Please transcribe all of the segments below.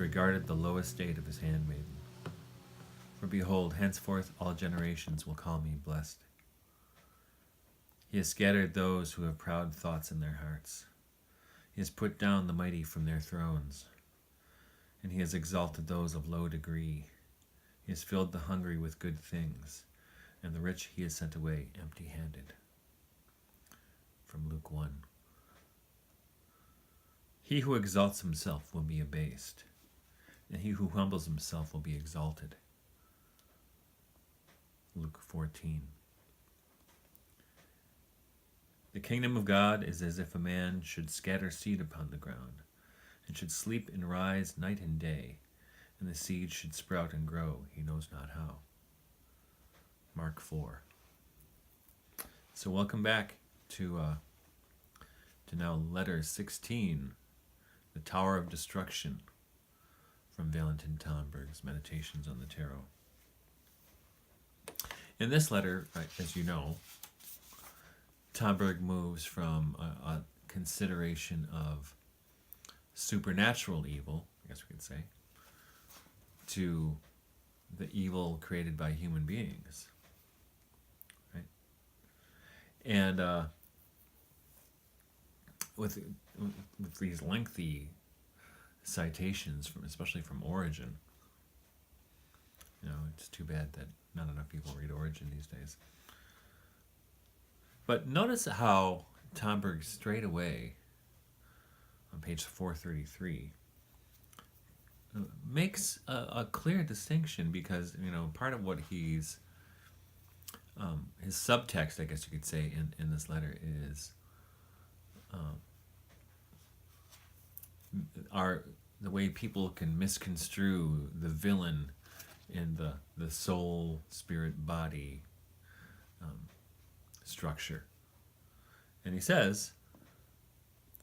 regarded the low estate of his handmaiden. For behold, henceforth all generations will call me blessed. He has scattered those who have proud thoughts in their hearts. He has put down the mighty from their thrones, and he has exalted those of low degree. He has filled the hungry with good things, and the rich he has sent away empty-handed. From Luke 1. He who exalts himself will be abased, and he who humbles himself will be exalted. Luke 14. The kingdom of God is as if a man should scatter seed upon the ground, and should sleep and rise night and day, and the seed should sprout and grow, he knows not how. Mark 4. So welcome back to now letter 16, The Tower of Destruction, from Valentin Tomberg's Meditations on the Tarot. In this letter, as you know, Tomberg moves from a consideration of supernatural evil, I guess we could say, to the evil created by human beings. Right? And with these lengthy citations, especially from Origin, it's too bad that not enough people read Origin these days. But notice how Tomberg straight away, on page 433, makes a clear distinction, because part of what he's his subtext, I guess you could say, in this letter is the way people can misconstrue the villain in the soul, spirit, body structure. And he says,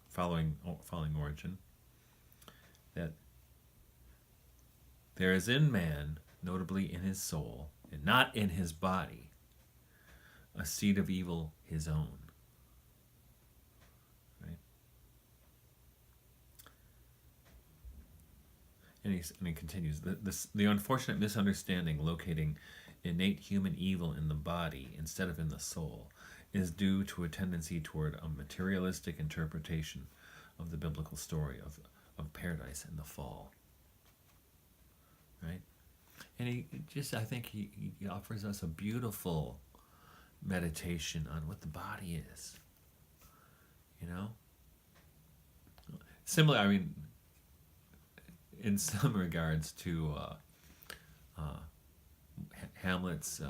following Origin, that there is in man, notably in his soul, and not in his body, a seed of evil his own. Right? And he continues, the unfortunate misunderstanding locating innate human evil in the body instead of in the soul is due to a tendency toward a materialistic interpretation of the biblical story of paradise and the fall. Right? And I think he offers us a beautiful meditation on what the body is. Similar, in some regards to Hamlet's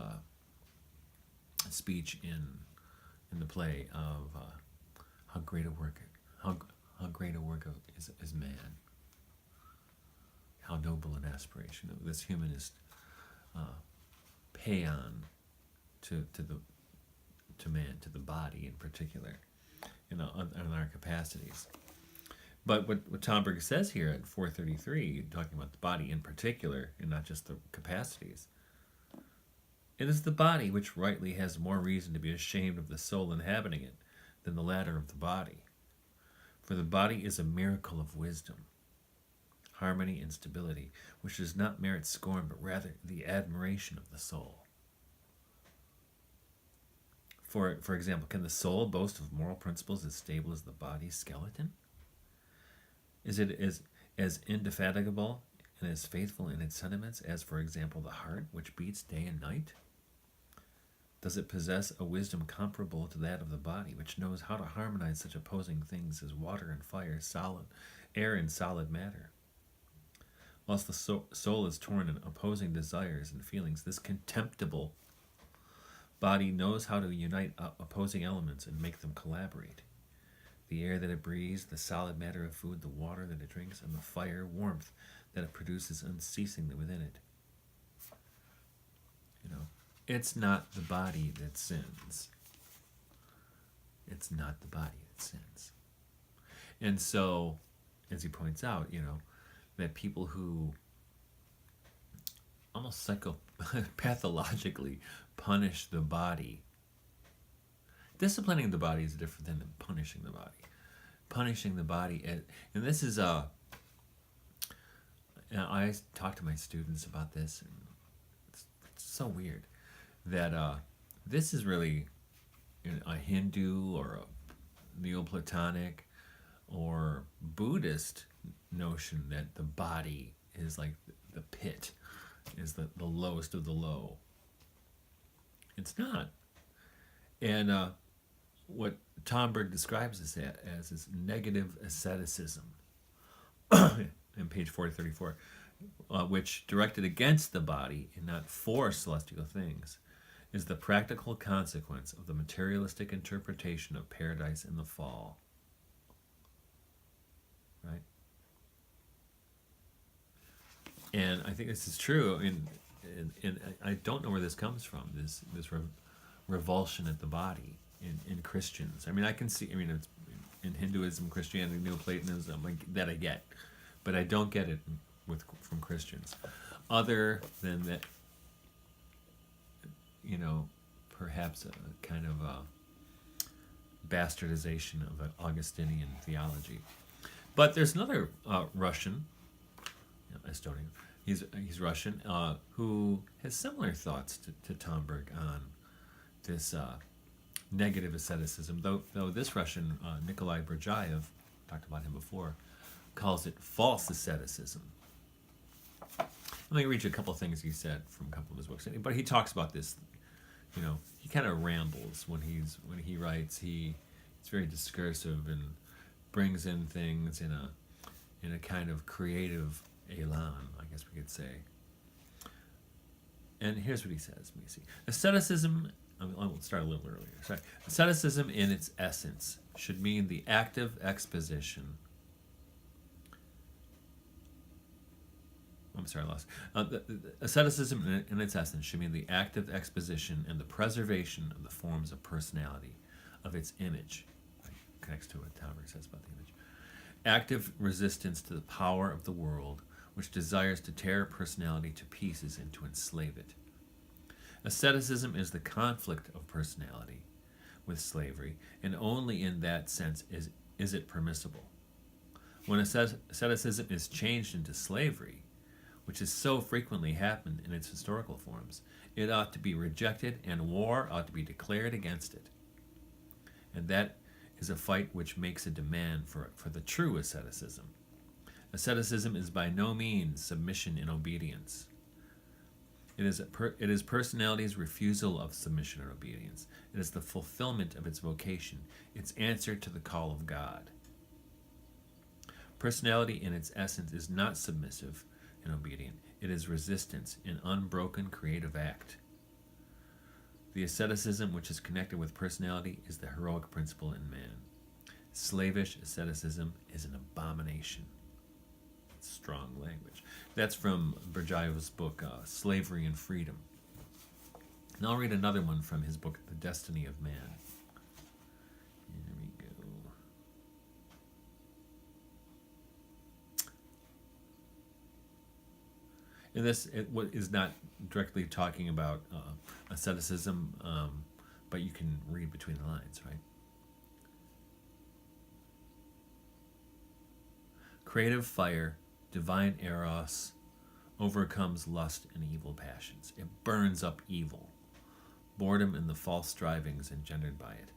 speech in the play of how great a work is man, how noble an aspiration, this humanist paean to man, to the body in particular, on our capacities. But what Tomberg says here at 433, talking about the body in particular, and not just the capacities, it is the body which rightly has more reason to be ashamed of the soul inhabiting it than the latter of the body. For the body is a miracle of wisdom, harmony, and stability, which does not merit scorn, but rather the admiration of the soul. For example, can the soul boast of moral principles as stable as the body's skeleton? Is it as indefatigable and as faithful in its sentiments as, for example, the heart, which beats day and night? Does it possess a wisdom comparable to that of the body, which knows how to harmonize such opposing things as water and fire, solid air and solid matter? Whilst the soul is torn in opposing desires and feelings, this contemptible body knows how to unite opposing elements and make them collaborate. The air that it breathes, the solid matter of food, the water that it drinks, and the fire, warmth that it produces unceasingly within it. It's not the body that sins. It's not the body that sins. And so, as he points out, that people who almost pathologically punish the body. Disciplining the body is different than punishing the body. Punishing the body, and this is And I talk to my students about this, and it's so weird that this is really a Hindu or a Neoplatonic or Buddhist notion that the body is like the pit, is the lowest of the low. It's not. And what Tomberg describes this as is negative asceticism. In page 434, which, directed against the body and not for celestial things, is the practical consequence of the materialistic interpretation of paradise and the fall. Right? And I think this is true. And I don't know where this comes from, this revulsion at the body in Christians. I mean, I can see, it's in Hinduism, Christianity, Neoplatonism, like, that I get. But I don't get it from Christians. Other than that, perhaps a kind of a bastardization of an Augustinian theology. But there's another Russian, Estonian, he's Russian, who has similar thoughts to Tomberg on this negative asceticism, though this Russian, Nikolai Berdyaev, talked about him before, calls it false asceticism. Let me read you a couple of things he said from a couple of his books. But he talks about this, he kind of rambles when he writes. It's very discursive and brings in things in a kind of creative elan, I guess we could say. And here's what he says. Let me see. Asceticism, I'll start a little earlier. Sorry. Asceticism in its essence should mean the active exposition. I'm sorry, I lost. Asceticism in its essence should mean the active exposition and the preservation of the forms of personality, of its image. Right? Connects to what Tomberg says about the image. Active resistance to the power of the world, which desires to tear personality to pieces and to enslave it. Asceticism is the conflict of personality with slavery, and only in that sense is it permissible. When asceticism is changed into slavery, which has so frequently happened in its historical forms, it ought to be rejected and war ought to be declared against it. And that is a fight which makes a demand for the true asceticism. Asceticism is by no means submission and obedience. It is personality's refusal of submission and obedience. It is the fulfillment of its vocation, its answer to the call of God. Personality in its essence is not submissive and obedient. It is resistance, an unbroken creative act. The asceticism which is connected with personality is the heroic principle in man. Slavish asceticism is an abomination. Strong language. That's from Berdyaev's book, Slavery and Freedom. And I'll read another one from his book, The Destiny of Man. Here we go. And this is not directly talking about asceticism, but you can read between the lines, right? Creative fire, divine eros, overcomes lust and evil passions. It burns up evil, boredom and the false strivings engendered by it.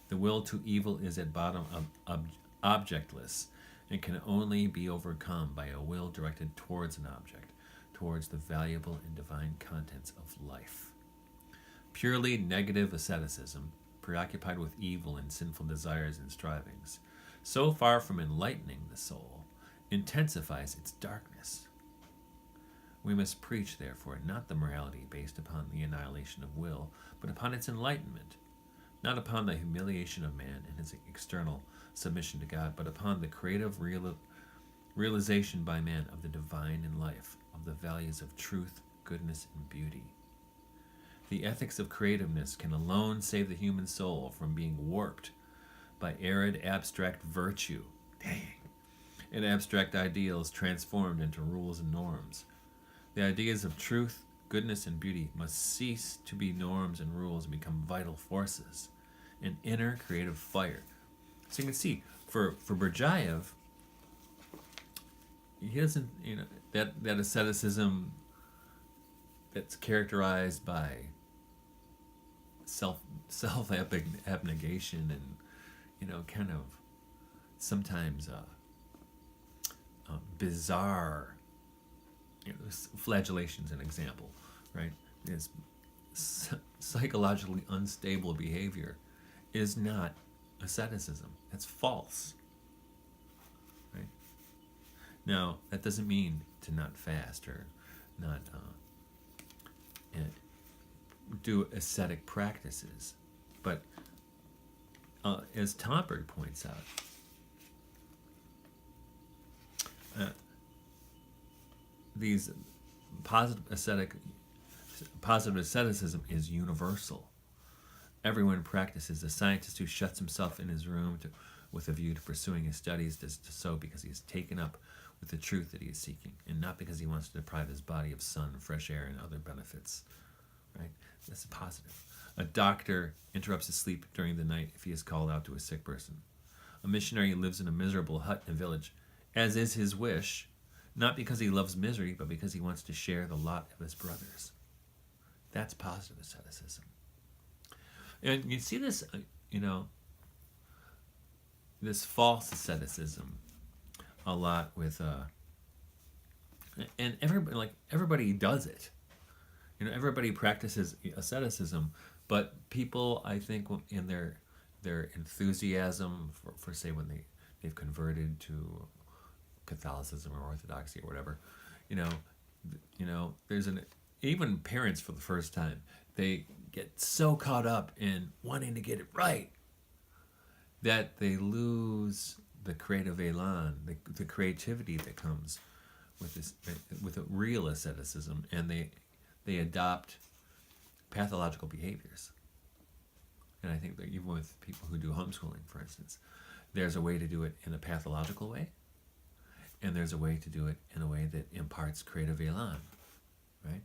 The will to evil is at bottom objectless and can only be overcome by a will directed towards an object, towards the valuable and divine contents of life. Purely negative asceticism, preoccupied with evil and sinful desires and strivings, so far from enlightening the soul, intensifies its darkness. We must preach, therefore, not the morality based upon the annihilation of will, but upon its enlightenment, not upon the humiliation of man and his external submission to God, but upon the creative realization by man of the divine in life, of the values of truth, goodness, and beauty. The ethics of creativeness can alone save the human soul from being warped by arid abstract virtue. Dang. And abstract ideals transformed into rules and norms. The ideas of truth, goodness, and beauty must cease to be norms and rules and become vital forces, an inner creative fire. So you can see, for Berdyaev, he doesn't, that asceticism that's characterized by self self abnegation and kind of sometimes bizarre, flagellation's an example, right? Is psychologically unstable behavior is not asceticism. That's false, right? Now that doesn't mean to not fast or not do ascetic practices, but as Tomberg points out, these positive ascetic positive asceticism is universal. Everyone practices. A scientist who shuts himself in his room with a view to pursuing his studies does so because he is taken up with the truth that he is seeking, and not because he wants to deprive his body of sun, fresh air, and other benefits. Right? That's positive. A doctor interrupts his sleep during the night if he is called out to a sick person. A missionary lives in a miserable hut in a village, as is his wish, not because he loves misery, but because he wants to share the lot of his brothers. That's positive asceticism. And you see this, this false asceticism a lot with, and everybody does it. Everybody practices asceticism, but people, I think, in their enthusiasm for say when they've converted to Catholicism or Orthodoxy or whatever, there's even parents for the first time, they get so caught up in wanting to get it right that they lose the creative elan, the creativity that comes with this, with a real asceticism, and they adopt pathological behaviors. And I think that even with people who do homeschooling, for instance, there's a way to do it in a pathological way, and there's a way to do it in a way that imparts creative elan, right?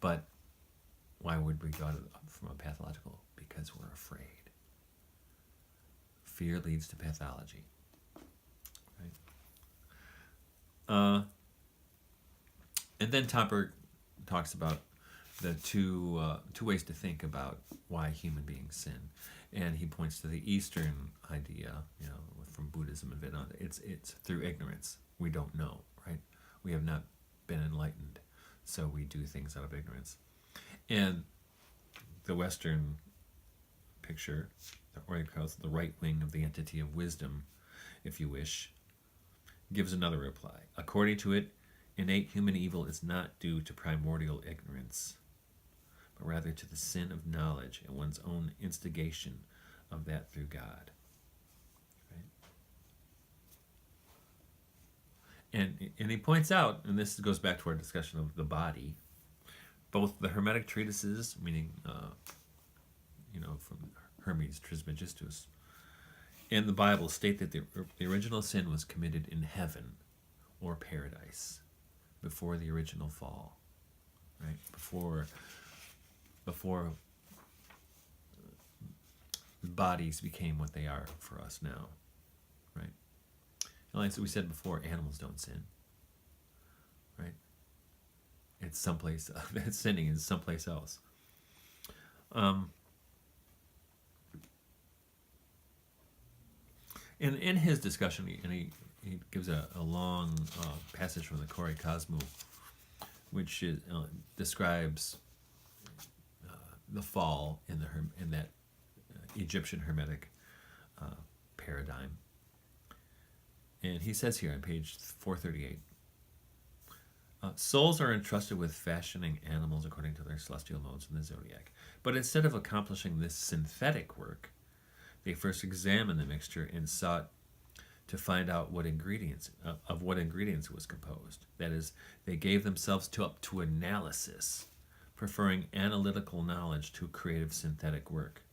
But why would we go from a pathological? Because we're afraid. Fear leads to pathology, right? And then Topper talks about the two ways to think about why human beings sin, and he points to the Eastern idea, from Buddhism and Vedanta. It's through ignorance. We don't know, right? We have not been enlightened, so we do things out of ignorance. And the Western picture, or he calls it the right wing of the entity of wisdom, if you wish, gives another reply. According to it, innate human evil is not due to primordial ignorance, but rather to the sin of knowledge and one's own instigation of that through God. Right? And he points out, and this goes back to our discussion of the body, both the Hermetic treatises, meaning, from Hermes Trismegistus, and the Bible state that the original sin was committed in heaven or paradise before the original fall, right? Before bodies became what they are for us now, right? And like we said before, animals don't sin, right? It's someplace. It's sinning is someplace else. And in his discussion, he gives a long passage from the Kore Kosmou, which describes the fall in that Egyptian Hermetic paradigm. And he says here on page 438, souls are entrusted with fashioning animals according to their celestial modes in the zodiac. But instead of accomplishing this synthetic work, they first examined the mixture and sought to find out what ingredients it was composed. That is, they gave themselves up to analysis, preferring analytical knowledge to creative synthetic work.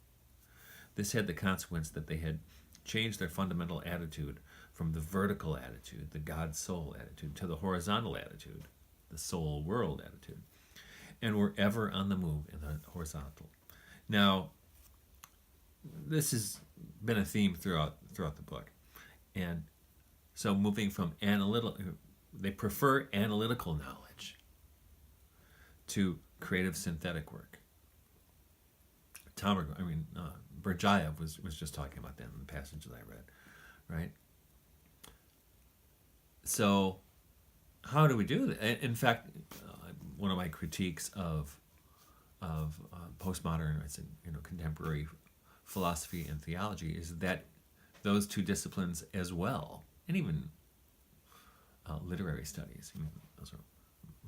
This had the consequence that they had changed their fundamental attitude from the vertical attitude, the God-soul attitude, to the horizontal attitude, the soul-world attitude, and were ever on the move in the horizontal. Now, this has been a theme throughout the book, and so moving from they prefer analytical knowledge to creative synthetic work. Berdyaev was just talking about that in the passage that I read, right? So, how do we do that? In fact, one of my critiques of postmodern, I said, contemporary philosophy and theology is that those two disciplines as well, and even literary studies. I mean, those are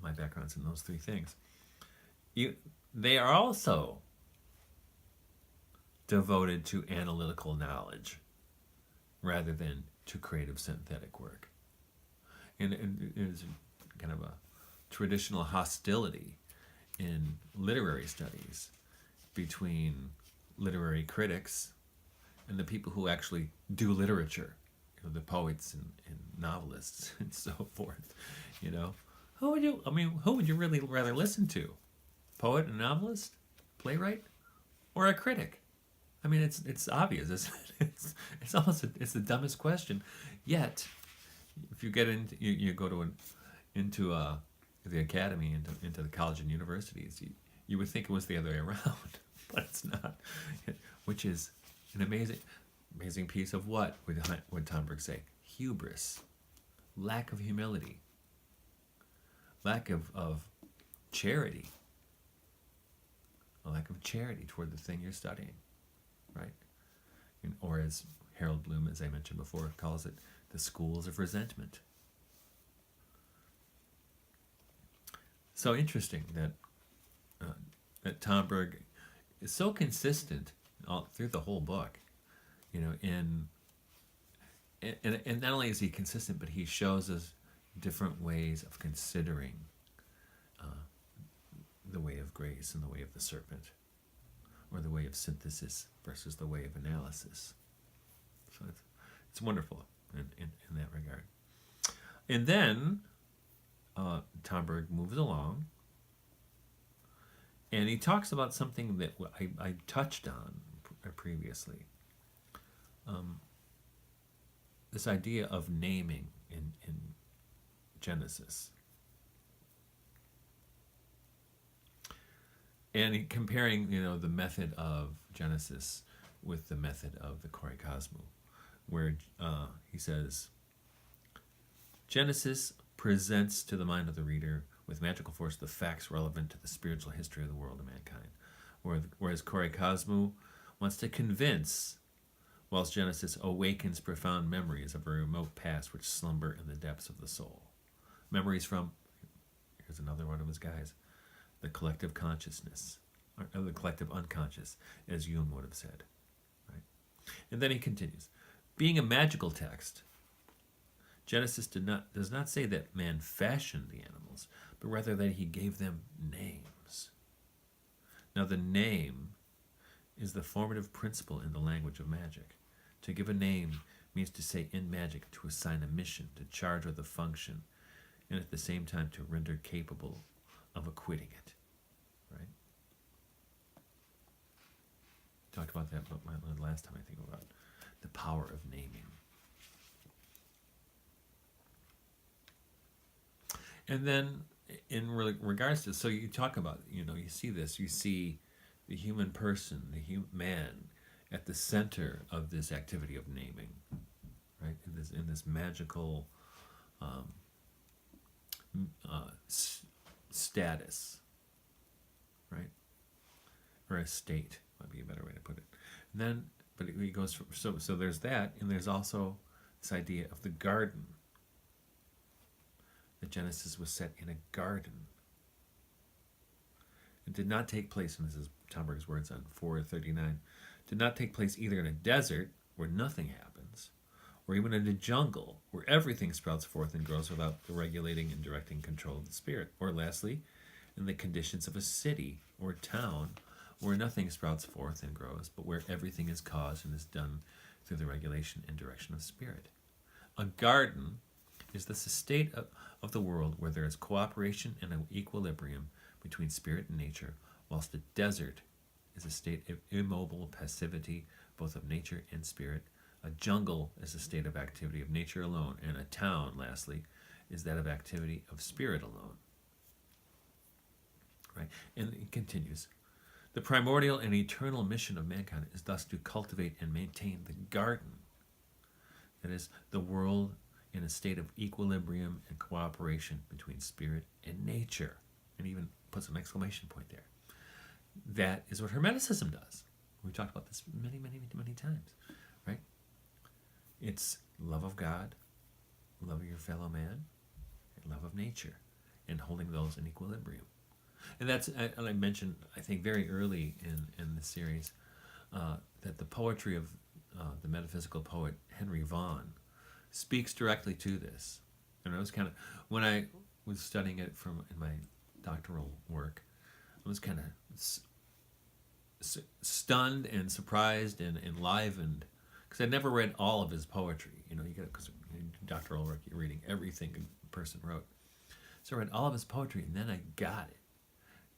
my backgrounds in those three things. They are also devoted to analytical knowledge rather than to creative synthetic work. And there's kind of a traditional hostility in literary studies between literary critics and the people who actually do literature, the poets and novelists and so forth. Who would you really rather listen to? Poet and novelist, playwright, or a critic? I mean, it's obvious. It's almost it's the dumbest question. Yet, if you get into you go to into the academy, into the college and universities, you would think it was the other way around, but it's not. Which is an amazing piece of what would Thomberg say? Hubris, lack of humility, lack of charity, a lack of charity toward the thing you're studying, right? Or as Harold Bloom, as I mentioned before, calls it, the schools of resentment. So interesting that Thomberg is so consistent all through the whole book, and not only is he consistent, but he shows us different ways of considering the way of grace and the way of the serpent, or the way of synthesis versus the way of analysis. So it's wonderful in that regard. And then Thomberg moves along, and he talks about something that I touched on previously. This idea of naming in Genesis. And comparing, the method of Genesis with the method of the Korikosmou, where he says, Genesis presents to the mind of the reader with magical force the facts relevant to the spiritual history of the world and mankind, whereas Korikosmou wants to convince, whilst Genesis awakens profound memories of a remote past which slumber in the depths of the soul. Memories from, here's another one of his guys, the collective consciousness, or the collective unconscious, as Jung would have said. Right? And then he continues, being a magical text, Genesis does not say that man fashioned the animals, but rather that he gave them names. Now the name is the formative principle in the language of magic. To give a name means to say in magic, to assign a mission, to charge with a function, and at the same time to render capable of acquitting it. Right? Talked about that last time, I think, about the power of naming. And then in regards to, so you talk about, you see this, you see the human person, the human man at the center of this activity of naming, right? In this magical status, right? Or a state might be a better way to put it. And then, but he goes from, so there's that, and there's also this idea of the garden. That Genesis was set in a garden. It did not take place, and this is Thomberg's words on 439, did not take place either in a desert where nothing happens, or even in a jungle where everything sprouts forth and grows without the regulating and directing control of the spirit, or lastly, in the conditions of a city or town where nothing sprouts forth and grows, but where everything is caused and is done through the regulation and direction of spirit. A garden is this state of the world where there is cooperation and an equilibrium between spirit and nature, whilst a desert is a state of immobile passivity, both of nature and spirit. A jungle is a state of activity of nature alone, and a town, lastly, is that of activity of spirit alone. Right? And it continues. The primordial and eternal mission of mankind is thus to cultivate and maintain the garden, that is, the world in a state of equilibrium and cooperation between spirit and nature. And even puts an exclamation point there. That is what Hermeticism does. We've talked about this many, many, many times, right? It's love of God, love of your fellow man, and love of nature, and holding those in equilibrium. And that's, and I mentioned, I think, very early in the series, that the poetry of the metaphysical poet Henry Vaughan speaks directly to this. And I was kind of, when I was studying it in my doctoral work, I was kind of stunned and surprised and enlivened, because I'd never read all of his poetry. You know, you get, because in doctoral work you're reading everything a person wrote. So I read all of his poetry, and then I got it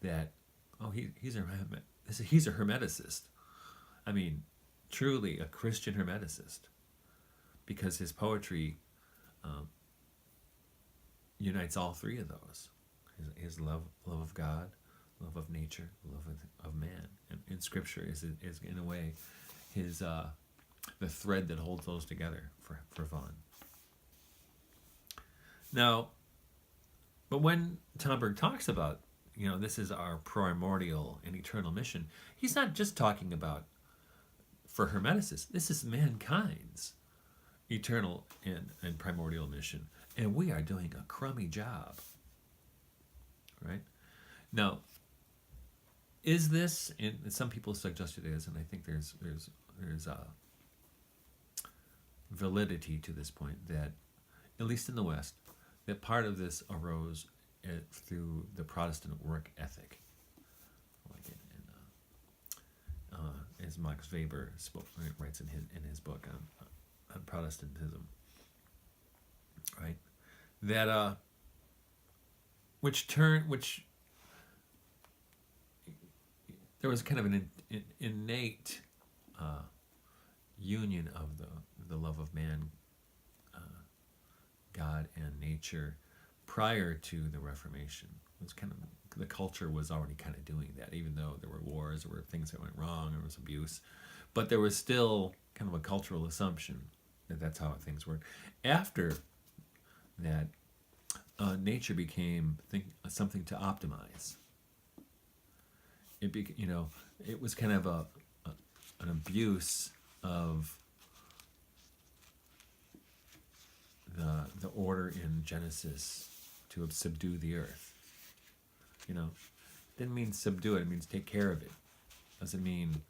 that, oh, he's a Hermeticist. I mean, truly a Christian Hermeticist, because his poetry unites all three of those: his love of God, love of nature, love of man. And in Scripture is in a way his the thread that holds those together for Vaughan. Now, but when Tomberg talks about, you know, this is our primordial and eternal mission, he's not just talking about for Hermeticists. This is mankind's eternal and primordial mission, and we are doing a crummy job. Right? Now, is this, and some people suggest it is, and I think there's validity to this point, that at least in the West, that part of this arose through the Protestant work ethic, like as Max Weber writes in his book on Protestantism, right? That which there was kind of an innate union of the love of man, God, and nature prior to the Reformation. It was kind of, the culture was already kind of doing that, even though there were wars, there were things that went wrong, there was abuse, but there was still kind of a cultural assumption that that's how things work. After that, nature became something to optimize. It was kind of an abuse of the order in Genesis to subdue the earth. You know, didn't mean subdue it. It means take care of it. Doesn't mean,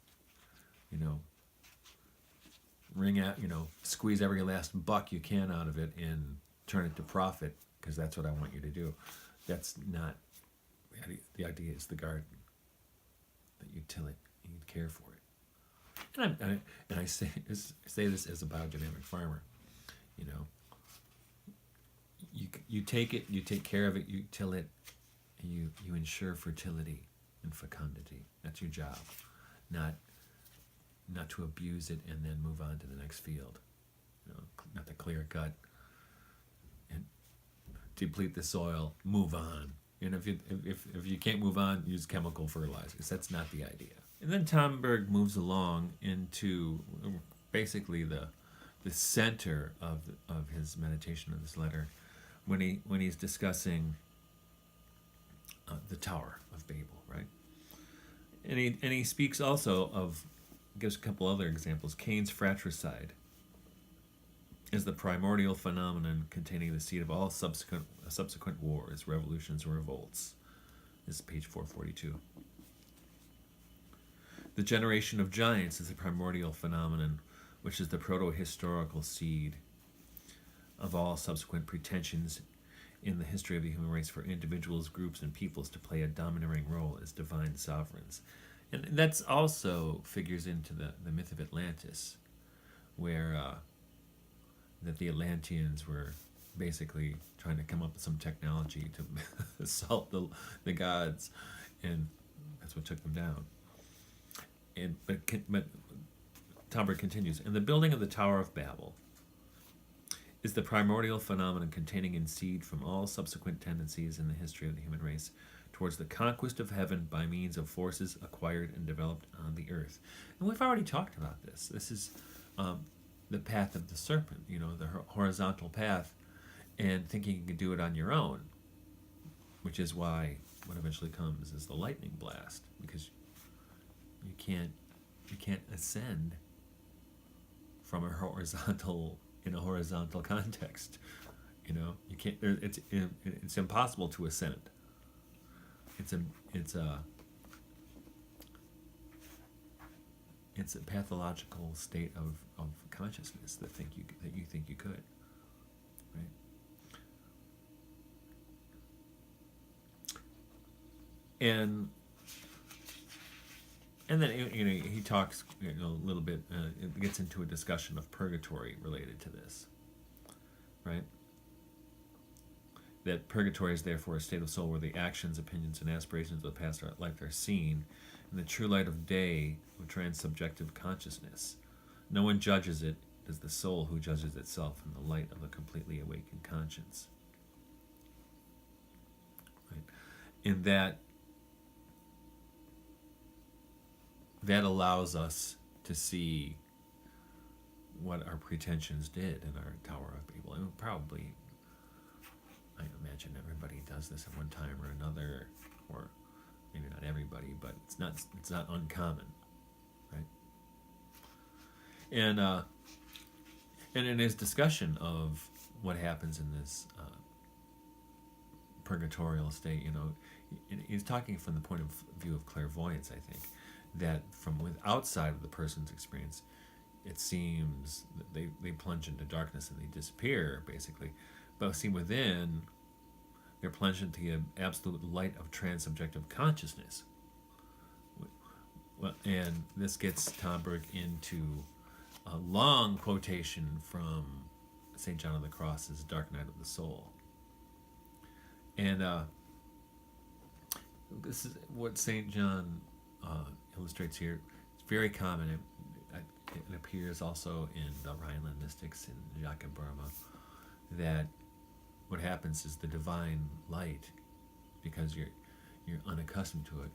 wring out, squeeze every last buck you can out of it and turn it to profit, because that's what I want you to do. That's not the idea. Is the garden, that you till it and you care for it. And I say this as a biodynamic farmer. You take it, you take care of it, you till it, and you ensure fertility and fecundity. That's your job, not to abuse it and then move on to the next field. Not to clear cut and deplete the soil, move on. And if you can't move on, use chemical fertilizers. That's not the idea. And then Tomberg moves along into basically the center of his meditation of this letter, when he's discussing the Tower of Babel, right? And he speaks also gives a couple other examples. Cain's fratricide is the primordial phenomenon containing the seed of all subsequent wars, revolutions, or revolts. This is page 442. The generation of giants is the primordial phenomenon, which is the proto-historical seed of all subsequent pretensions in the history of the human race for individuals, groups, and peoples to play a domineering role as divine sovereigns. And that's also figures into the myth of Atlantis, where that the Atlanteans were basically trying to come up with some technology to assault the gods, and that's what took them down. But Tomberg continues, and the building of the Tower of Babel is the primordial phenomenon containing in seed from all subsequent tendencies in the history of the human race towards the conquest of heaven by means of forces acquired and developed on the earth. And we've already talked about this. This is the path of the serpent, the horizontal path, and thinking you can do it on your own, which is why what eventually comes is the lightning blast, because you can't ascend from a horizontal in a horizontal context. You can't. It's impossible to ascend. It's a pathological state of consciousness that you think you could, right? And then he talks a little bit. It gets into a discussion of purgatory related to this, right? That purgatory is therefore a state of soul where the actions, opinions, and aspirations of the past life are seen in the true light of day of transsubjective consciousness. No one judges it. It is the soul who judges itself in the light of a completely awakened conscience. Right? In that allows us to see what our pretensions did in our Tower of Babel. And probably, I imagine everybody does this at one time or another, or maybe not everybody, but it's not uncommon, right? And in his discussion of what happens in this purgatorial state, he's talking from the point of view of clairvoyance, I think, that from outside of the person's experience, it seems that they plunge into darkness and they disappear, basically. But see, within, they're plunged into the absolute light of transsubjective consciousness. Well, and this gets Tomberg into a long quotation from St. John of the Cross's Dark Night of the Soul. And this is what St. John illustrates here. It's very common. It appears also in the Rhineland mystics in Jacques Burma, that what happens is the divine light, because you're unaccustomed to it,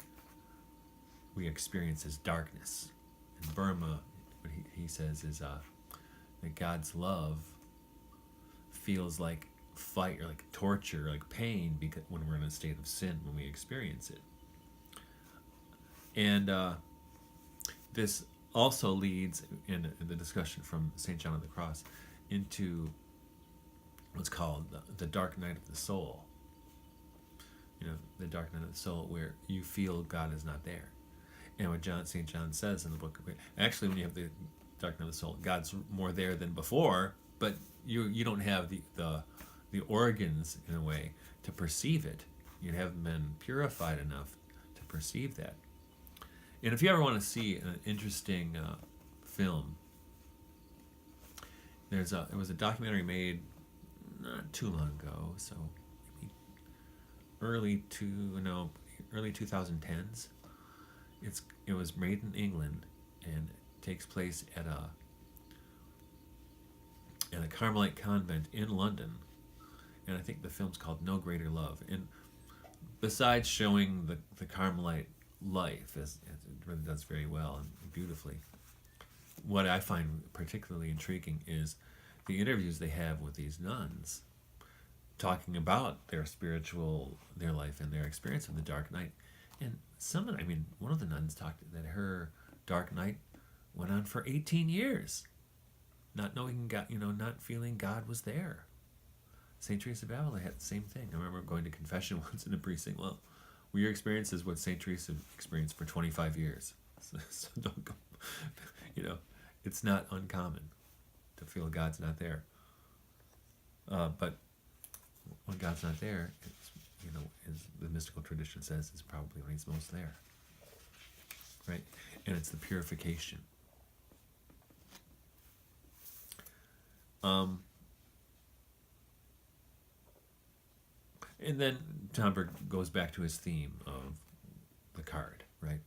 we experience as darkness. In Burma, what he says is that God's love feels like fight or like torture, like pain, because when we're in a state of sin, when we experience it. And this also leads, in the discussion from St. John of the Cross, into what's called the dark night of the soul. The dark night of the soul, where you feel God is not there. And what St. John says in the book, actually, when you have the dark night of the soul, God's more there than before, but you don't have the organs, in a way, to perceive it. You haven't been purified enough to perceive that. And if you ever want to see an interesting film, it was a documentary made not too long ago, so maybe early 2010s. It was made in England, and it takes place at a Carmelite convent in London. And I think the film's called No Greater Love. And besides showing the Carmelite life, as it really does very well and beautifully, what I find particularly intriguing is the interviews they have with these nuns, talking about their life and their experience of the dark night. And one of the nuns talked that her dark night went on for 18 years, not knowing God, not feeling God was there. St. Teresa of Avila had the same thing. I remember going to confession once, and the priest saying, "Well, your experience is what St. Teresa experienced for 25 years. So don't go, it's not uncommon to feel God's not there. But when God's not there, it's, as the mystical tradition says, is probably when he's most there. Right? And it's the purification. And then Tomberg goes back to his theme of the card, right?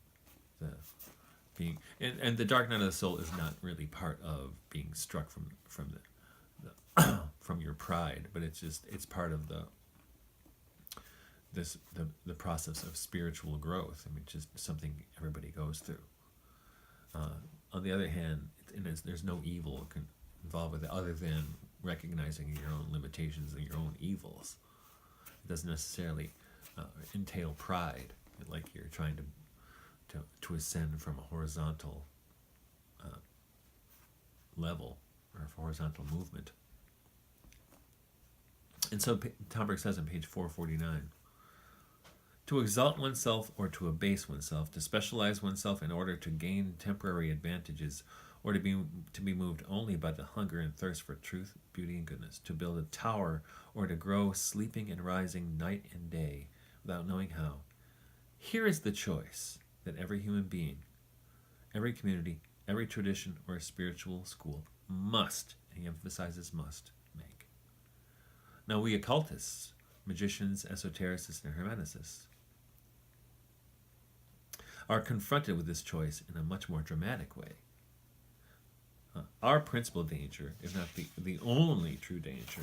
And the dark night of the soul is not really part of being struck from from your pride, but it's part of the process of spiritual growth. I mean, just something everybody goes through. On the other hand, there's no evil involved with it other than recognizing your own limitations and your own evils. It doesn't necessarily entail pride, like you're trying to ascend from a horizontal level or a horizontal movement. And so Tomberg says on page 449, to exalt oneself or to abase oneself, to specialize oneself in order to gain temporary advantages, or to be moved only by the hunger and thirst for truth, beauty, and goodness, to build a tower or to grow sleeping and rising night and day without knowing how. Here is the choice that every human being, every community, every tradition or spiritual school must, and he emphasizes must, make. Now we occultists, magicians, esotericists, and hermeticists are confronted with this choice in a much more dramatic way. Our principal danger, if not the only true danger,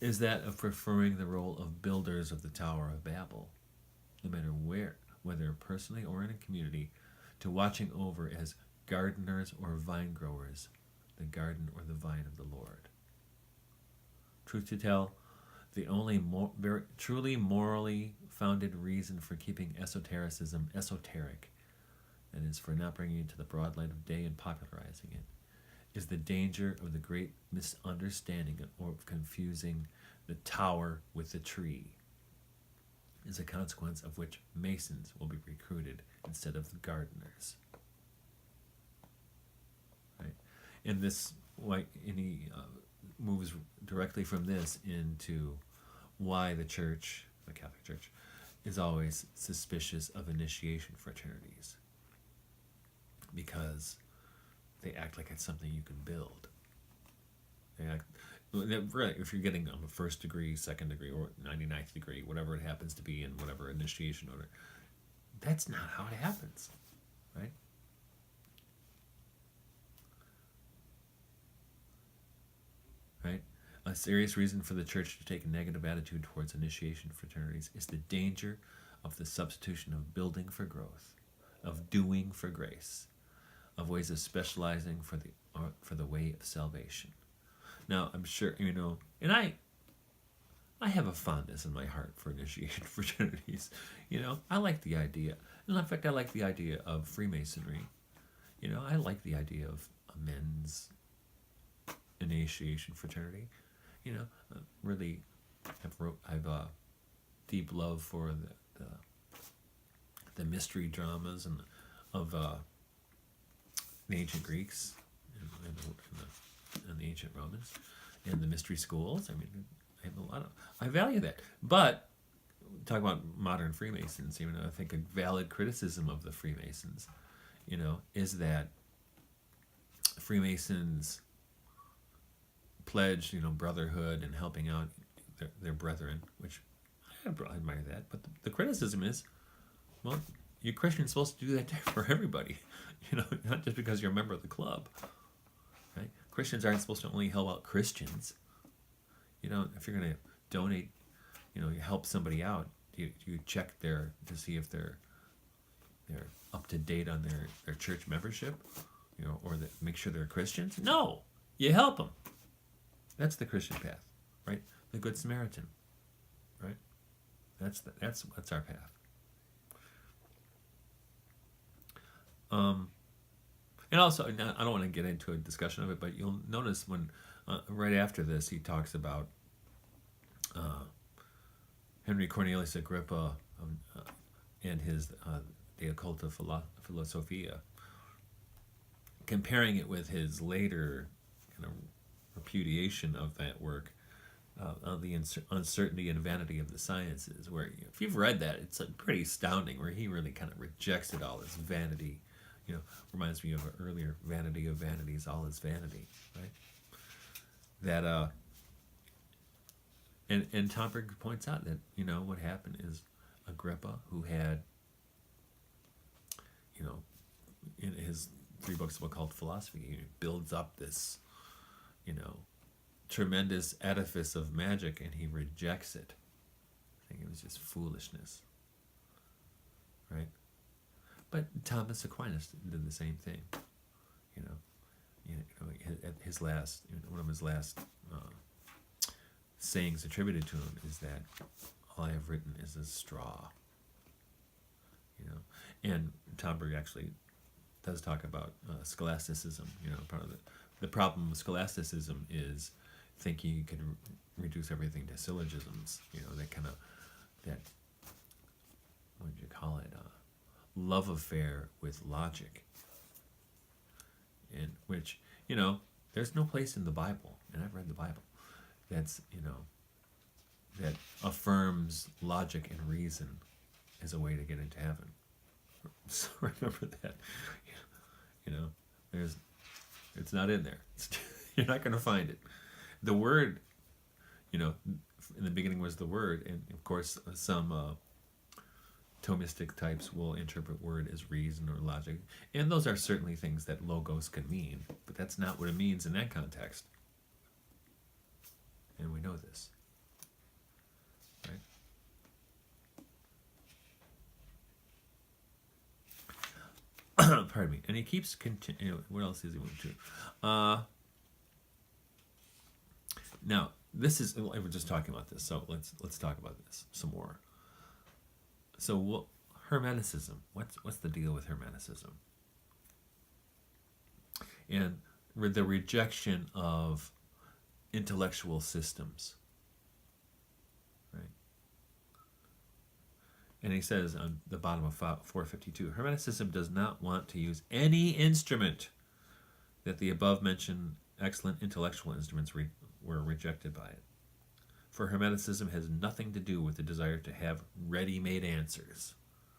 is that of preferring the role of builders of the Tower of Babel, no matter where, whether personally or in a community, to watching over as gardeners or vine growers, the garden or the vine of the Lord. Truth to tell, the only truly morally founded reason for keeping esotericism esoteric, that is, for not bringing it to the broad light of day and popularizing it, is the danger of the great misunderstanding or of confusing the tower with the tree, as a consequence of which masons will be recruited instead of the gardeners. Right? And he moves directly from this into why the church, the Catholic Church, is always suspicious of initiation fraternities, because they act like it's something you can build. Really, if you're getting a first degree, second degree, or 99th degree, whatever it happens to be in whatever initiation order, that's not how it happens, right? Right? A serious reason for the church to take a negative attitude towards initiation fraternities is the danger of the substitution of building for growth, of doing for grace, of ways of specializing for the way of salvation. Now, I'm sure, and I have a fondness in my heart for initiation fraternities. I like the idea. And in fact, I like the idea of Freemasonry. I like the idea of a men's initiation fraternity. Really, I've a deep love for the mystery dramas of the ancient Greeks and the ancient Romans and the mystery schools. I mean, I value that. But talk about modern Freemasons. I think a valid criticism of the Freemasons, is that Freemasons pledge, brotherhood and helping out their brethren, which I admire that. But the criticism is, well, you're Christians supposed to do that for everybody, not just because you're a member of the club, right? Christians aren't supposed to only help out Christians. If you're going to donate, you help somebody out, you check to see if they're up to date on their church membership, or make sure they're Christians. No, you help them. That's the Christian path, right? The Good Samaritan, right? That's our path. And also, I don't want to get into a discussion of it, but you'll notice when right after this he talks about Henry Cornelius Agrippa and his De Occulta Philosophia, comparing it with his later kind of repudiation of that work, on the uncertainty and vanity of the sciences, where if you've read that, it's pretty astounding, where he really kind of rejects it all as vanity. Reminds me of an earlier Vanity of Vanities, all is vanity, right? That and Tomberg points out that what happened is Agrippa, who had in his 3 books of occult philosophy, he builds up this tremendous edifice of magic and he rejects it. I think it was just foolishness, right? But Thomas Aquinas did the same thing. You know, at his last, one of his last sayings attributed to him is that all I have written is a straw. You know, and Tomberg actually does talk about scholasticism. You know, part of the problem with scholasticism is thinking you can reduce everything to syllogisms. You know, that kind of that, what would you call it? Love affair with logic, in which, you know, there's no place in the Bible, and I've read the Bible, that's, you know, that affirms logic and reason as a way to get into heaven. So remember that. You know, it's not in there. You're not going to find it. The Word, you know, in the beginning was the Word, and of course some Thomistic types will interpret word as reason or logic, and those are certainly things that logos can mean, but that's not what it means in that context. And we know this, right? Pardon me. And he keeps continuing. What else does he move to? Now, this is, we're just talking about this, so let's talk about this some more. So, Hermeticism. What's the deal with Hermeticism? And the rejection of intellectual systems, right? And he says on the bottom of 452, Hermeticism does not want to use any instrument that the above-mentioned excellent intellectual instruments were rejected by it. For Hermeticism has nothing to do with the desire to have ready-made answers,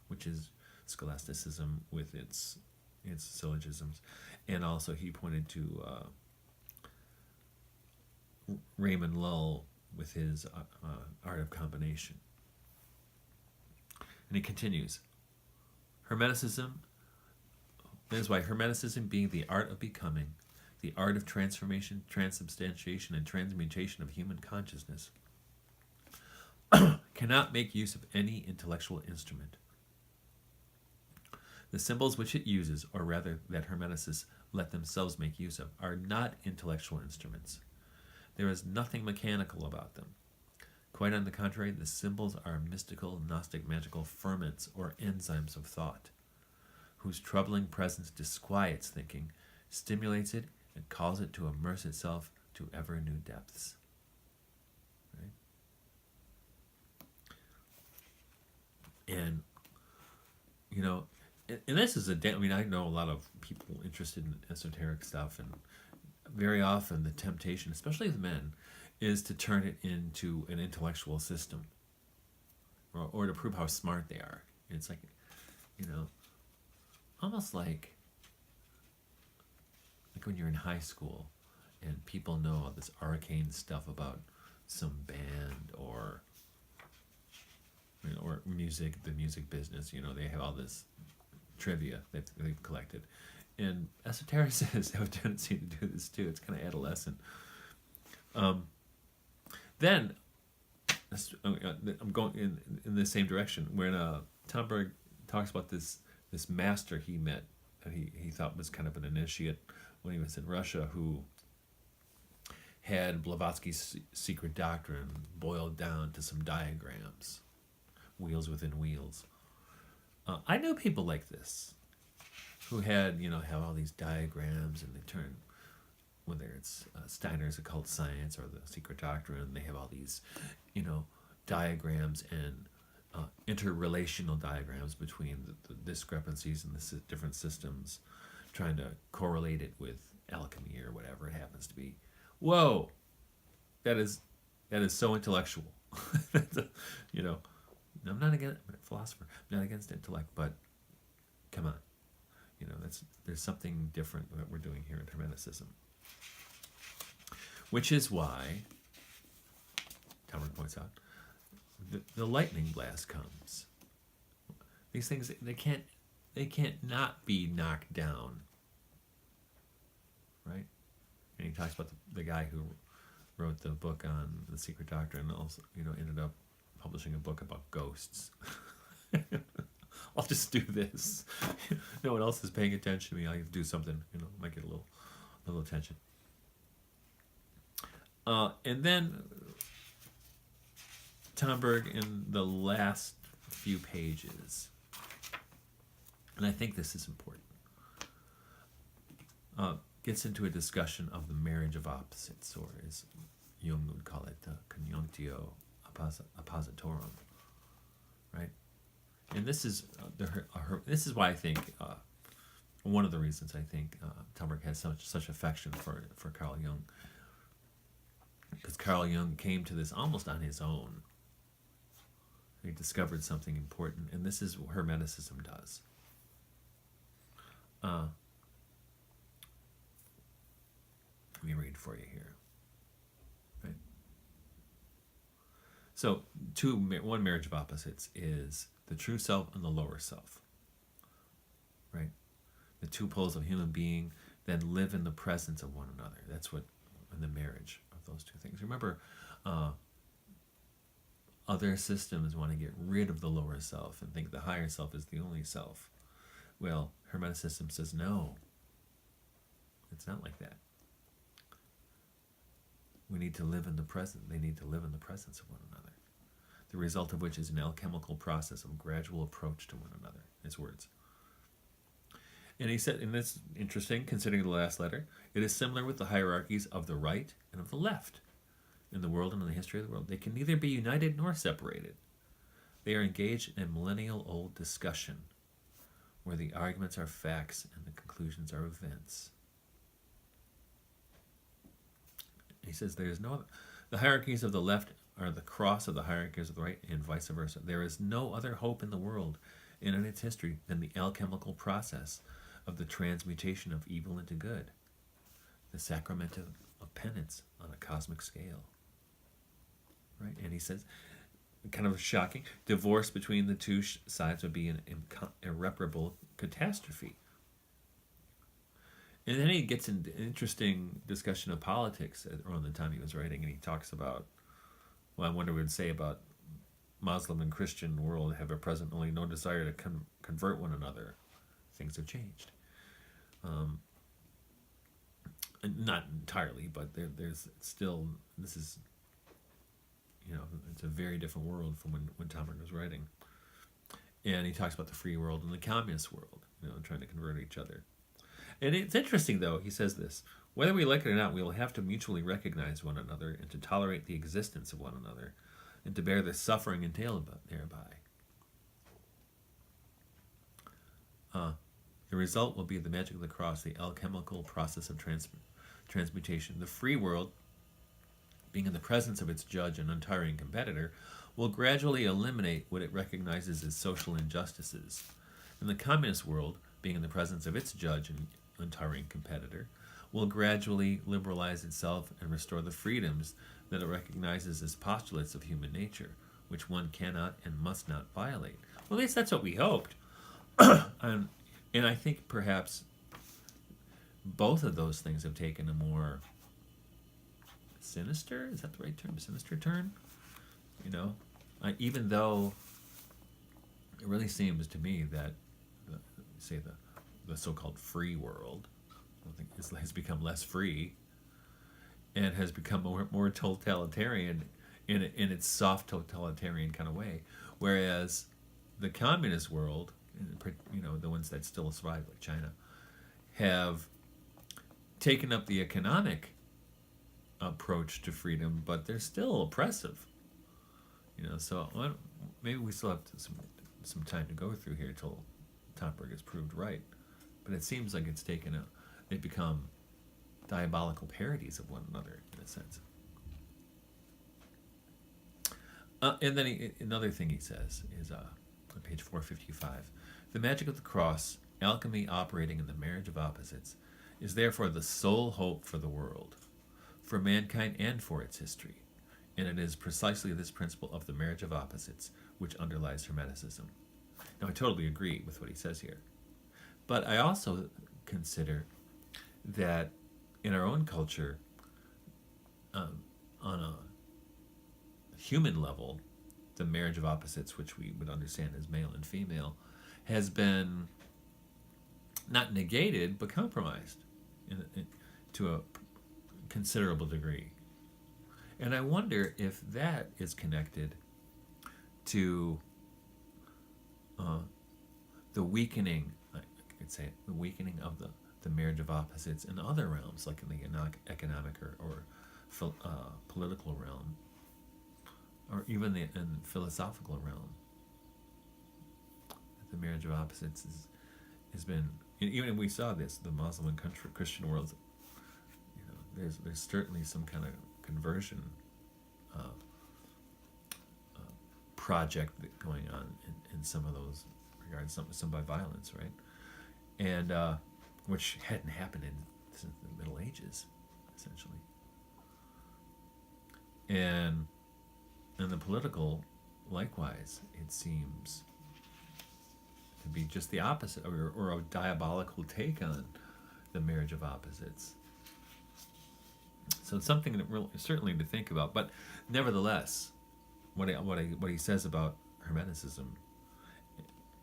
which is scholasticism with its syllogisms. And also he pointed to Raymond Lull with his art of combination. And he continues, Hermeticism, that is why Hermeticism being the art of becoming, the art of transformation, transubstantiation, and transmutation of human consciousness, cannot make use of any intellectual instrument. The symbols which it uses, or rather that Hermeticists let themselves make use of, are not intellectual instruments. There is nothing mechanical about them. Quite on the contrary, the symbols are mystical, Gnostic, magical ferments or enzymes of thought, whose troubling presence disquiets thinking, stimulates it, and calls it to immerse itself to ever new depths. And, you know, and this is I mean, I know a lot of people interested in esoteric stuff, and very often the temptation, especially the men, is to turn it into an intellectual system, or to prove how smart they are. It's like, you know, almost like when you're in high school and people know all this arcane stuff about some band or, you know, or music, the music business. You know, they have all this trivia that they've collected, and esotericists have a tendency to do this too. It's kind of adolescent. Then I'm going in the same direction when Tomberg talks about this master he met that he thought was kind of an initiate when he was in Russia, who had Blavatsky's secret doctrine boiled down to some diagrams, wheels within wheels. I know people like this who had, you know, have all these diagrams, and they turn, whether it's Steiner's occult science or the secret doctrine, they have all these, you know, diagrams and interrelational diagrams between the discrepancies in the different systems, trying to correlate it with alchemy or whatever it happens to be. Whoa, that is so intellectual. You know, I'm not against philosopher. I'm not against intellect, but come on, you know, there's something different that we're doing here in Hermeticism, which is why Tomberg points out the lightning blast comes. These things, they can't not be knocked down, right? And he talks about the guy who wrote the book on the Secret Doctrine, and also, ended up publishing a book about ghosts. I'll just do this. No one else is paying attention to me. I have to do something. Might get a little attention. And then Tomberg, in the last few pages, and I think this is important, gets into a discussion of the marriage of opposites, or as Jung would call it, the conjunctio oppositorum, right? And this is this is why I think one of the reasons I think Tomberg has such affection for Carl Jung, because Carl Jung came to this almost on his own. He discovered something important, and this is what Hermeticism does. Let me read for you here. Right. So, one marriage of opposites is the true self and the lower self. Right. The two poles of human being then live in the presence of one another. That's what in the marriage of those two things. Remember, other systems want to get rid of the lower self and think the higher self is the only self. Well, Hermeticism says no. It's not like that. We need to live in the present. They need to live in the presence of one another. The result of which is an alchemical process of gradual approach to one another. His words. And he said, and that's interesting, considering the last letter, it is similar with the hierarchies of the right and of the left in the world and in the history of the world. They can neither be united nor separated. They are engaged in a millennial-old discussion where the arguments are facts and the conclusions are events. He says there is no other. The hierarchies of the left are the cross of the hierarchies of the right, and vice versa. There is no other hope in the world and in its history than the alchemical process of the transmutation of evil into good, the sacrament of penance on a cosmic scale. Right? And he says, kind of shocking, divorce between the two sides would be an irreparable catastrophe. And then he gets into an interesting discussion of politics around the time he was writing, and he talks about, well, I wonder what he would say about Muslim and Christian world have at present only no desire to convert one another. Things have changed. Not entirely, but there's still, this is, it's a very different world from when Tomberg was writing. And he talks about the free world and the communist world, trying to convert each other. And it's interesting, though, he says this, whether we like it or not, we will have to mutually recognize one another and to tolerate the existence of one another and to bear the suffering entailed thereby. The result will be the magic of the cross, the alchemical process of transmutation. The free world, being in the presence of its judge and untiring competitor, will gradually eliminate what it recognizes as social injustices. And the communist world, being in the presence of its judge and untiring competitor, will gradually liberalize itself and restore the freedoms that it recognizes as postulates of human nature, which one cannot and must not violate. Well, at least that's what we hoped. And I think perhaps both of those things have taken a more sinister, is that the right term? Sinister turn? Even though it really seems to me that, the so-called free world, I think has become less free and has become more totalitarian in its soft totalitarian kind of way, whereas the communist world, the ones that still survive, like China, have taken up the economic approach to freedom, but they're still oppressive. So maybe we still have some time to go through here till Tomberg is proved right. But it seems like they've become diabolical parodies of one another in a sense. And then another thing he says is on page 455, the magic of the cross, alchemy operating in the marriage of opposites, is therefore the sole hope for the world, for mankind and for its history. And it is precisely this principle of the marriage of opposites which underlies Hermeticism. Now, I totally agree with what he says here. But I also consider that in our own culture, on a human level, the marriage of opposites, which we would understand as male and female, has been not negated but compromised to a considerable degree. And I wonder if that is connected to the weakening, I could say, the weakening of the marriage of opposites in other realms, like in the economic or political realm, or even in philosophical realm. The marriage of opposites has been, even if we saw this, the Muslim and Christian world, there's certainly some kind of conversion project going on in some of those regards, some by violence, right? And which hadn't happened since the Middle Ages, essentially. And the political, likewise, it seems to be just the opposite, or a diabolical take on the marriage of opposites. So it's something that really, certainly to think about. But nevertheless, what he says about Hermeticism,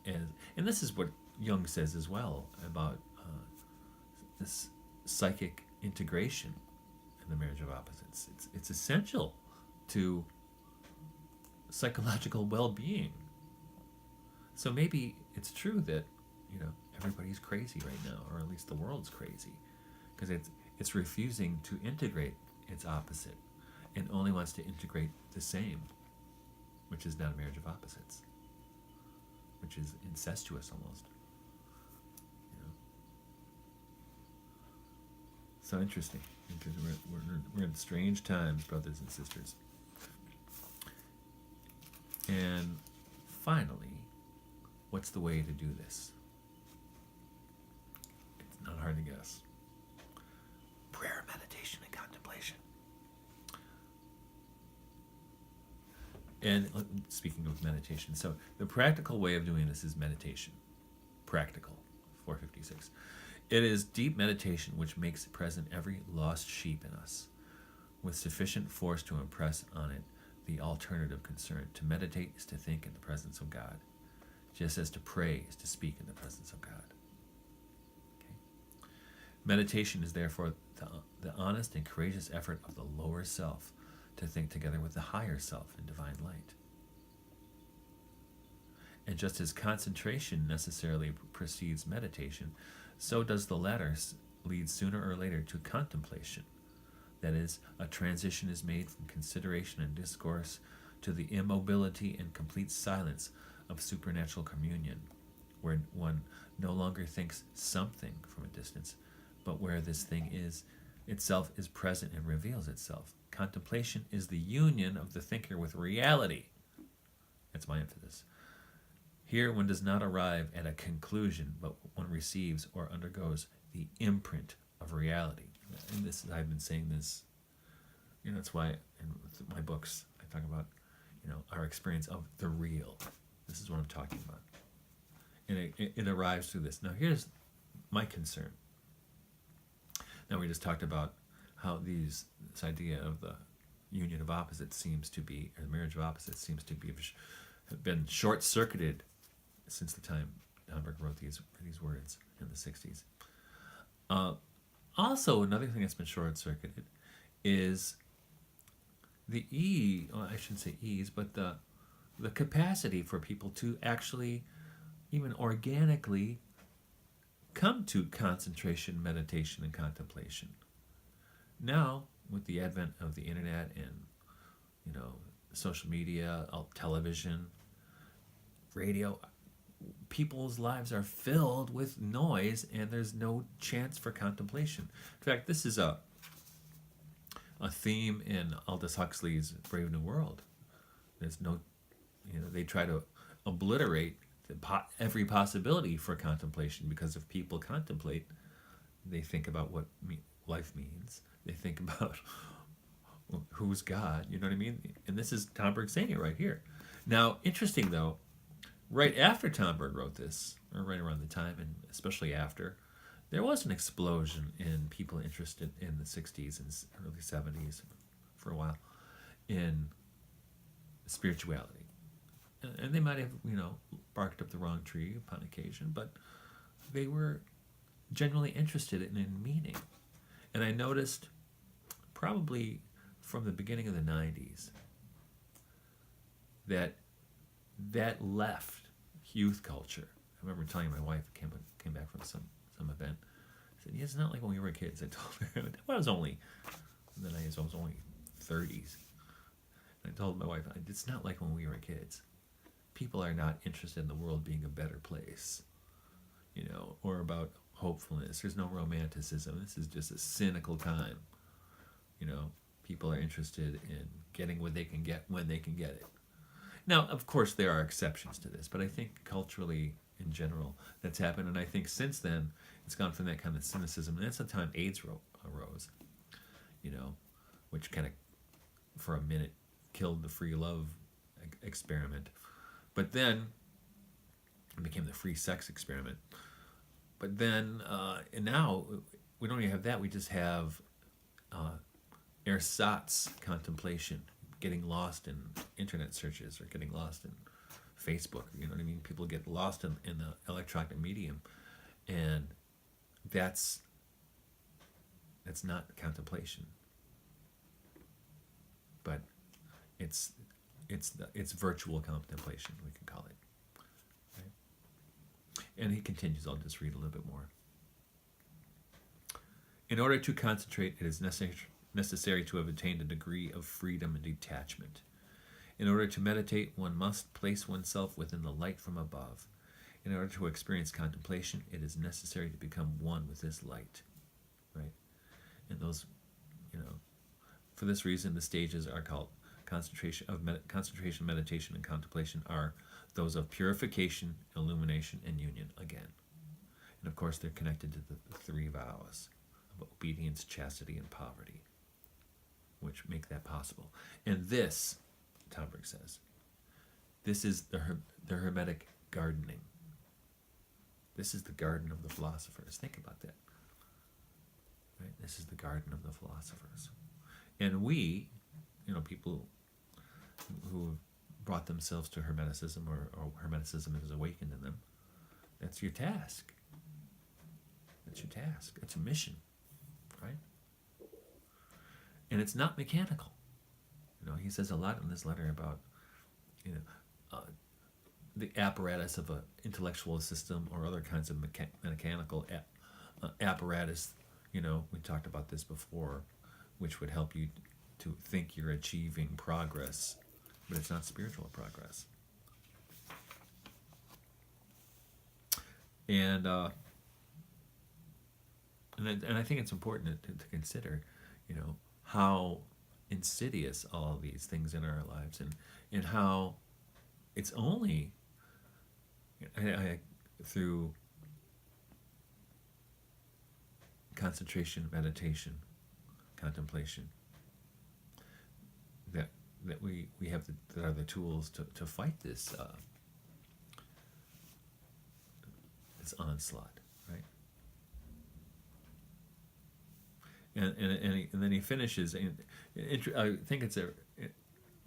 and this is what Jung says as well about this psychic integration in the marriage of opposites. It's essential to psychological well-being. So maybe it's true that everybody's crazy right now, or at least the world's crazy, because it's refusing to integrate its opposite and only wants to integrate the same, which is not a marriage of opposites, which is incestuous almost. So interesting. We're in strange times, brothers and sisters. And finally, what's the way to do this? It's not hard to guess. Prayer, meditation, and contemplation. And speaking of meditation, so the practical way of doing this is meditation. Practical, 456. It is deep meditation which makes present every lost sheep in us, with sufficient force to impress on it the alternative concern. To meditate is to think in the presence of God, just as to pray is to speak in the presence of God. Okay? Meditation is therefore the honest and courageous effort of the lower self to think together with the higher self in divine light. And just as concentration necessarily precedes meditation, so does the latter lead sooner or later to contemplation. That is, a transition is made from consideration and discourse to the immobility and complete silence of supernatural communion, where one no longer thinks something from a distance, but where this thing itself is present and reveals itself. Contemplation is the union of the thinker with reality. That's my emphasis. Here one does not arrive at a conclusion, but one receives or undergoes the imprint of reality. And this, I've been saying this, that's why in my books I talk about, our experience of the real. This is what I'm talking about. And it arrives through this. Now here's my concern. Now we just talked about how this idea of the union of opposites seems to be, or the marriage of opposites seems to be, have been short-circuited since the time Domberg wrote these words in the 60s. Also, another thing that's been short-circuited is I shouldn't say ease, but the capacity for people to actually, even organically, come to concentration, meditation, and contemplation. Now, with the advent of the internet and, social media, television, radio, people's lives are filled with noise, and there's no chance for contemplation. In fact, this is a theme in Aldous Huxley's Brave New World. There's no, they try to obliterate every possibility for contemplation, because if people contemplate, they think about what life means. They think about who's God, you know what I mean? And this is Domberg saying it right here. Now, interesting though, right after Domberg wrote this, or right around the time, and especially after, there was an explosion in people interested in the 60s and early 70s, for a while in spirituality. And they might have, barked up the wrong tree upon occasion, but they were genuinely interested in meaning. And I noticed probably from the beginning of the 90s that left youth culture. I remember telling my wife, came back from some event. I said, yeah, it's not like when we were kids. I told her, well, I was only, in the 90s, I was only 30s. And I told my wife, it's not like when we were kids. People are not interested in the world being a better place, or about hopefulness. There's no romanticism. This is just a cynical time. People are interested in getting what they can get when they can get it. Now, of course, there are exceptions to this, but I think culturally, in general, that's happened. And I think since then, it's gone from that kind of cynicism. And that's the time AIDS arose, which kind of, for a minute, killed the free love experiment. But then it became the free sex experiment. But then, and now, we don't even have that. We just have ersatz contemplation, getting lost in internet searches or getting lost in Facebook. You know what I mean? People get lost in the electronic medium, and that's not contemplation, but it's virtual contemplation, we can call it. Right? And he continues. I'll just read a little bit more. In order to concentrate, it is necessary to have attained a degree of freedom and detachment. In order to meditate, one must place oneself within the light from above. In order to experience contemplation, it is necessary to become one with this light. Right? And those, for this reason, the stages are called concentration, meditation, and contemplation are those of purification, illumination, and union again. And of course, they're connected to the three vows of obedience, chastity, and poverty, which make that possible. And this, Tomberg says, this is the Hermetic gardening. This is the garden of the philosophers. Think about that. Right? This is the garden of the philosophers. And we, people who have brought themselves to Hermeticism or Hermeticism has awakened in them, that's your task. That's your task. It's a mission, right? And it's not mechanical. He says a lot in this letter about, the apparatus of an intellectual system or other kinds of mechanical apparatus. We talked about this before, which would help you to think you're achieving progress, but it's not spiritual progress. And I think it's important to consider, how insidious all these things in our lives, and how it's only through concentration, meditation, contemplation that we have that are the tools to fight this this onslaught, right? And then he finishes. And I think it's a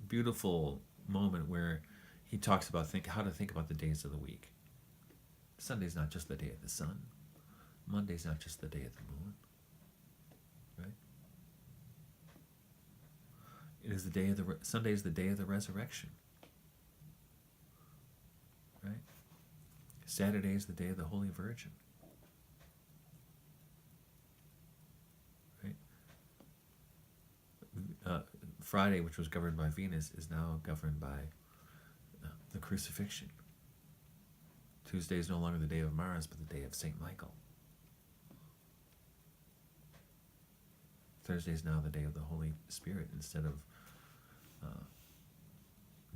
beautiful moment where he talks about how to think about the days of the week. Sunday's not just the day of the sun. Monday's not just the day of the moon. Right? It is the day of Sunday is the day of the resurrection. Right? Saturday is the day of the Holy Virgin. Right? Friday, which was governed by Venus, is now governed by the crucifixion. Tuesday is no longer the day of Mars, but the day of St. Michael. Thursday is now the day of the Holy Spirit instead of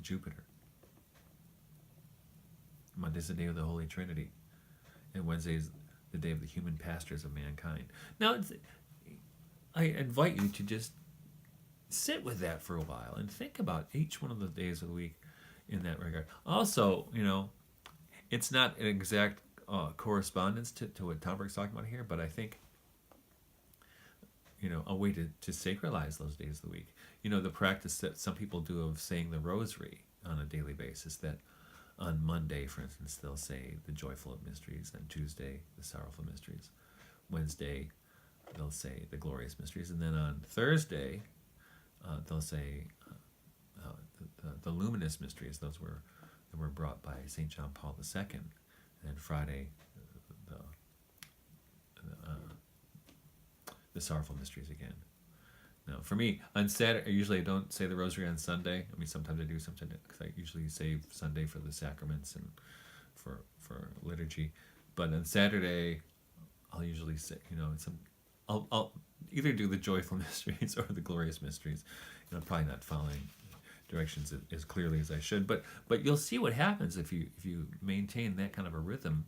Jupiter. Monday is the day of the Holy Trinity. And Wednesday is the day of the human pastors of mankind. Now, I invite you to just sit with that for a while and think about each one of the days of the week in that regard. Also, it's not an exact correspondence to what Tomberg's talking about here, but I think, a way to sacralize those days of the week. The practice that some people do of saying the rosary on a daily basis, that on Monday, for instance, they'll say the joyful mysteries, and Tuesday, the sorrowful mysteries. Wednesday, they'll say the glorious mysteries, and then on Thursday, they'll say the luminous mysteries. Those were brought by St. John Paul II. And Friday, the sorrowful mysteries again. Now, for me, on Saturday, usually I don't say the rosary on Sunday. I mean, sometimes I do, sometimes because I usually save Sunday for the sacraments and for liturgy. But on Saturday, I'll usually say, I'll either do the joyful mysteries or the glorious mysteries. I'm probably not following directions as clearly as I should, but you'll see what happens if you maintain that kind of a rhythm,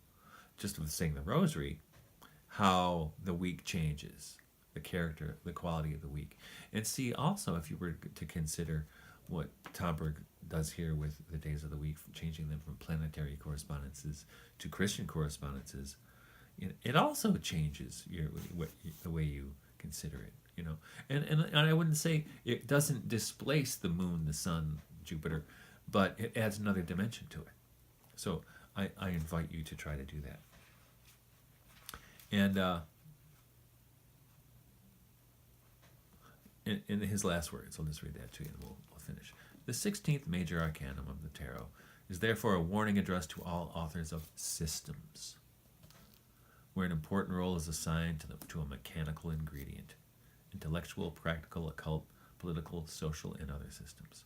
just with saying the rosary, how the week changes, the character, the quality of the week. And see also, if you were to consider what Tomberg does here with the days of the week, changing them from planetary correspondences to Christian correspondences, it also changes the way you consider it. And I wouldn't say it doesn't displace the moon, the sun, Jupiter, but it adds another dimension to it. So I invite you to try to do that. And in his last words, I'll just read that to you and we'll finish. The 16th major arcanum of the tarot is therefore a warning addressed to all authors of systems, where an important role is assigned to a mechanical ingredient: intellectual, practical, occult, political, social, and other systems.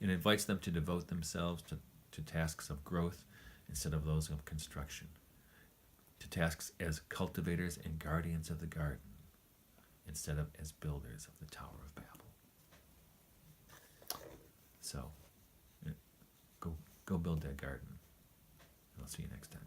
It invites them to devote themselves to tasks of growth instead of those of construction, to tasks as cultivators and guardians of the garden instead of as builders of the Tower of Babel. So, go build that garden. And I'll see you next time.